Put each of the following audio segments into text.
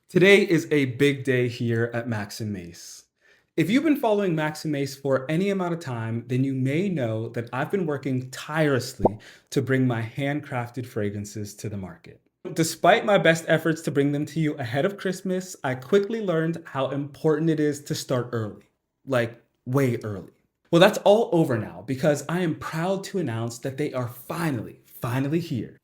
Today is a big day here at Max Mace. If you've been following Max Mace for any amount of time, then you may know that I've been working tirelessly to bring my handcrafted fragrances to the market. Despite my best efforts to bring them to you ahead of Christmas, I quickly learned how important it is to start early, like way early. Well, that's all over now because I am proud to announce that they are finally here.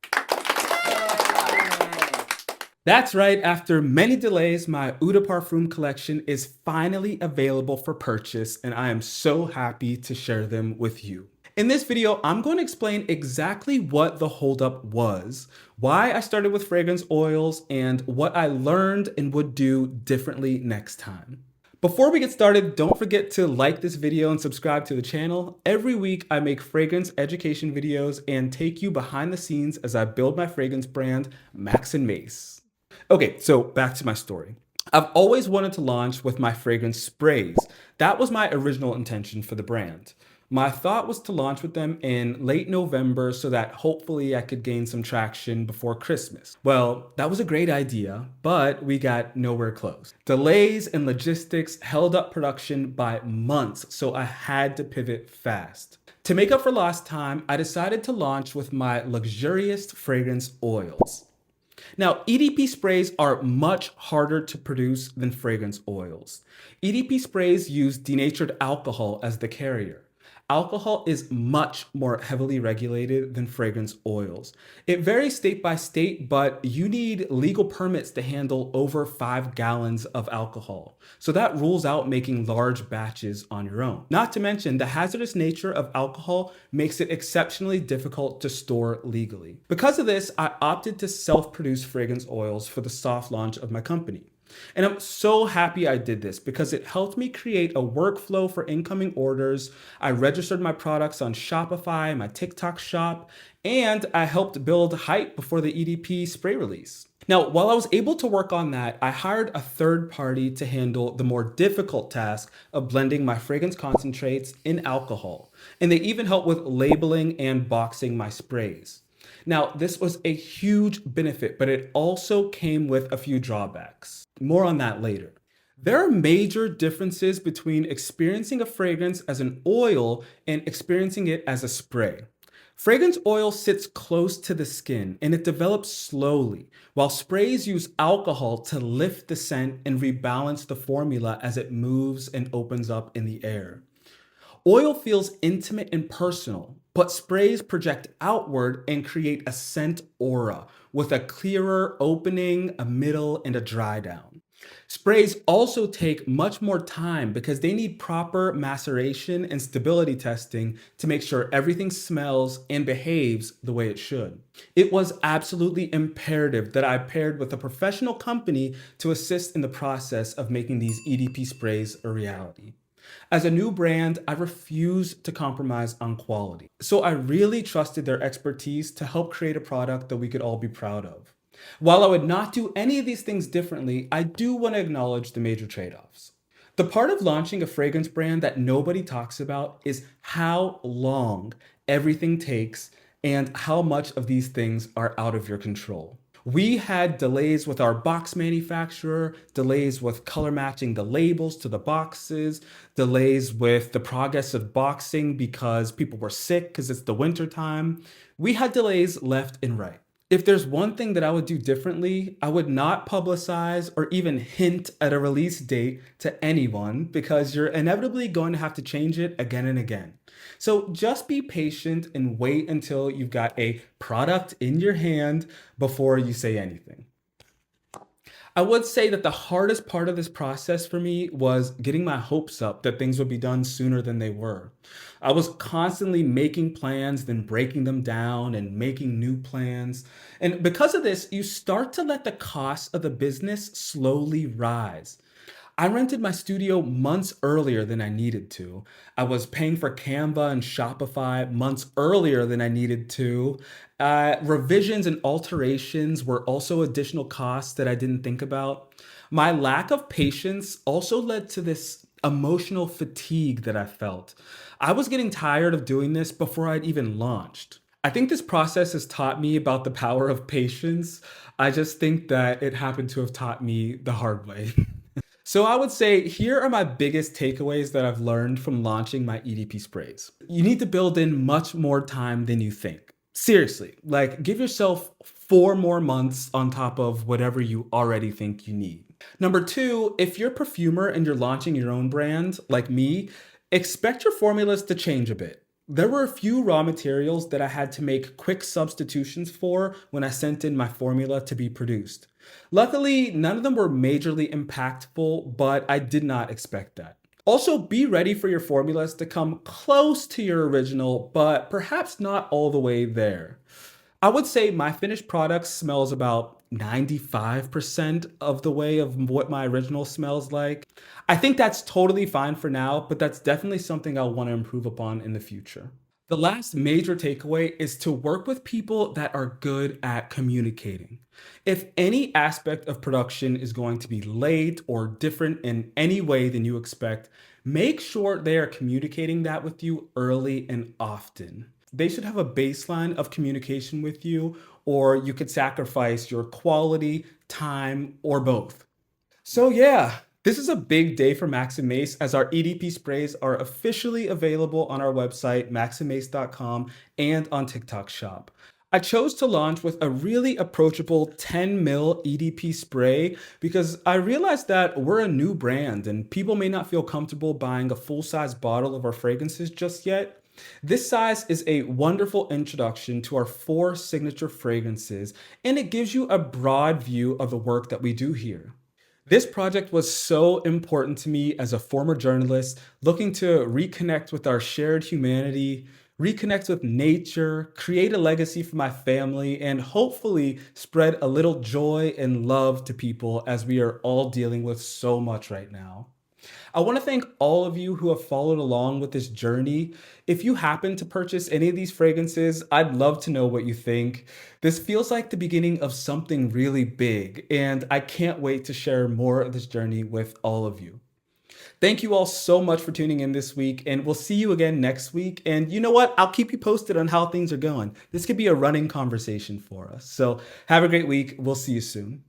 That's right, after many delays, my Eau de Parfum collection is finally available for purchase, and I am so happy to share them with you. In this video, I'm going to explain exactly what the holdup was, why I started with fragrance oils, and what I learned and would do differently next time. Before we get started, don't forget to like this video and subscribe to the channel. Every week, I make fragrance education videos and take you behind the scenes as I build my fragrance brand, Max Mace. Okay, so back to my story. I've always wanted to launch with my fragrance sprays. That was my original intention for the brand. My thought was to launch with them in late November so that hopefully I could gain some traction before Christmas. Well, that was a great idea, but we got nowhere close. Delays and logistics held up production by months, so I had to pivot fast. To make up for lost time, I decided to launch with my luxurious fragrance oils. Now, EDP sprays are much harder to produce than fragrance oils. EDP sprays use denatured alcohol as the carrier. Alcohol is much more heavily regulated than fragrance oils. It varies state by state, but you need legal permits to handle over 5 gallons of alcohol. So that rules out making large batches on your own. Not to mention, the hazardous nature of alcohol makes it exceptionally difficult to store legally. Because of this, I opted to self-produce fragrance oils for the soft launch of my company. And I'm so happy I did this because it helped me create a workflow for incoming orders. I registered my products on Shopify, my TikTok shop, and I helped build hype before the EDP spray release. Now, while I was able to work on that, I hired a third party to handle the more difficult task of blending my fragrance concentrates in alcohol. And they even helped with labeling and boxing my sprays. Now, this was a huge benefit, but it also came with a few drawbacks. More on that later. There are major differences between experiencing a fragrance as an oil and experiencing it as a spray. Fragrance oil sits close to the skin and it develops slowly, while sprays use alcohol to lift the scent and rebalance the formula as it moves and opens up in the air. Oil feels intimate and personal, but sprays project outward and create a scent aura with a clearer opening, a middle, and a dry down. Sprays also take much more time because they need proper maceration and stability testing to make sure everything smells and behaves the way it should. It was absolutely imperative that I paired with a professional company to assist in the process of making these EDP sprays a reality. As a new brand, I refused to compromise on quality. So I really trusted their expertise to help create a product that we could all be proud of. While I would not do any of these things differently, I do want to acknowledge the major trade-offs. The part of launching a fragrance brand that nobody talks about is how long everything takes and how much of these things are out of your control. We had delays with our box manufacturer, delays with color matching the labels to the boxes, delays with the progress of boxing because people were sick because it's the winter time. We had delays left and right. If there's one thing that I would do differently, I would not publicize or even hint at a release date to anyone because you're inevitably going to have to change it again and again. So just be patient and wait until you've got a product in your hand before you say anything. I would say that the hardest part of this process for me was getting my hopes up that things would be done sooner than they were. I was constantly making plans, then breaking them down and making new plans. And because of this, you start to let the cost of the business slowly rise. I rented my studio months earlier than I needed to. I was paying for Canva and Shopify months earlier than I needed to. Revisions and alterations were also additional costs that I didn't think about. My lack of patience also led to this emotional fatigue that I felt. I was getting tired of doing this before I'd even launched. I think this process has taught me about the power of patience. I just think that it happened to have taught me the hard way. So I would say here are my biggest takeaways that I've learned from launching my EDP sprays. You need to build in much more time than you think. Seriously, like give yourself 4 more months on top of whatever you already think you need. Number two, if you're a perfumer and you're launching your own brand, like me, expect your formulas to change a bit. There were a few raw materials that I had to make quick substitutions for when I sent in my formula to be produced. Luckily, none of them were majorly impactful, but I did not expect that. Also, be ready for your formulas to come close to your original, but perhaps not all the way there. I would say my finished product smells about 95% of the way of what my original smells like. I think that's totally fine for now, but that's definitely something I'll want to improve upon in the future. The last major takeaway is to work with people that are good at communicating. If any aspect of production is going to be late or different in any way than you expect, make sure they are communicating that with you early and often. They should have a baseline of communication with you, or you could sacrifice your quality, time, or both. So yeah, this is a big day for Max Mace as our EDP sprays are officially available on our website, maxmace.com, and on TikTok Shop. I chose to launch with a really approachable 10 ml EDP spray because I realized that we're a new brand and people may not feel comfortable buying a full-size bottle of our fragrances just yet. This size is a wonderful introduction to our 4 signature fragrances, and it gives you a broad view of the work that we do here. This project was so important to me as a former journalist looking to reconnect with our shared humanity, reconnect with nature, create a legacy for my family, and hopefully spread a little joy and love to people as we are all dealing with so much right now. I want to thank all of you who have followed along with this journey. If you happen to purchase any of these fragrances, I'd love to know what you think. This feels like the beginning of something really big, and I can't wait to share more of this journey with all of you. Thank you all so much for tuning in this week, and we'll see you again next week. And you know what? I'll keep you posted on how things are going. This could be a running conversation for us. So have a great week. We'll see you soon.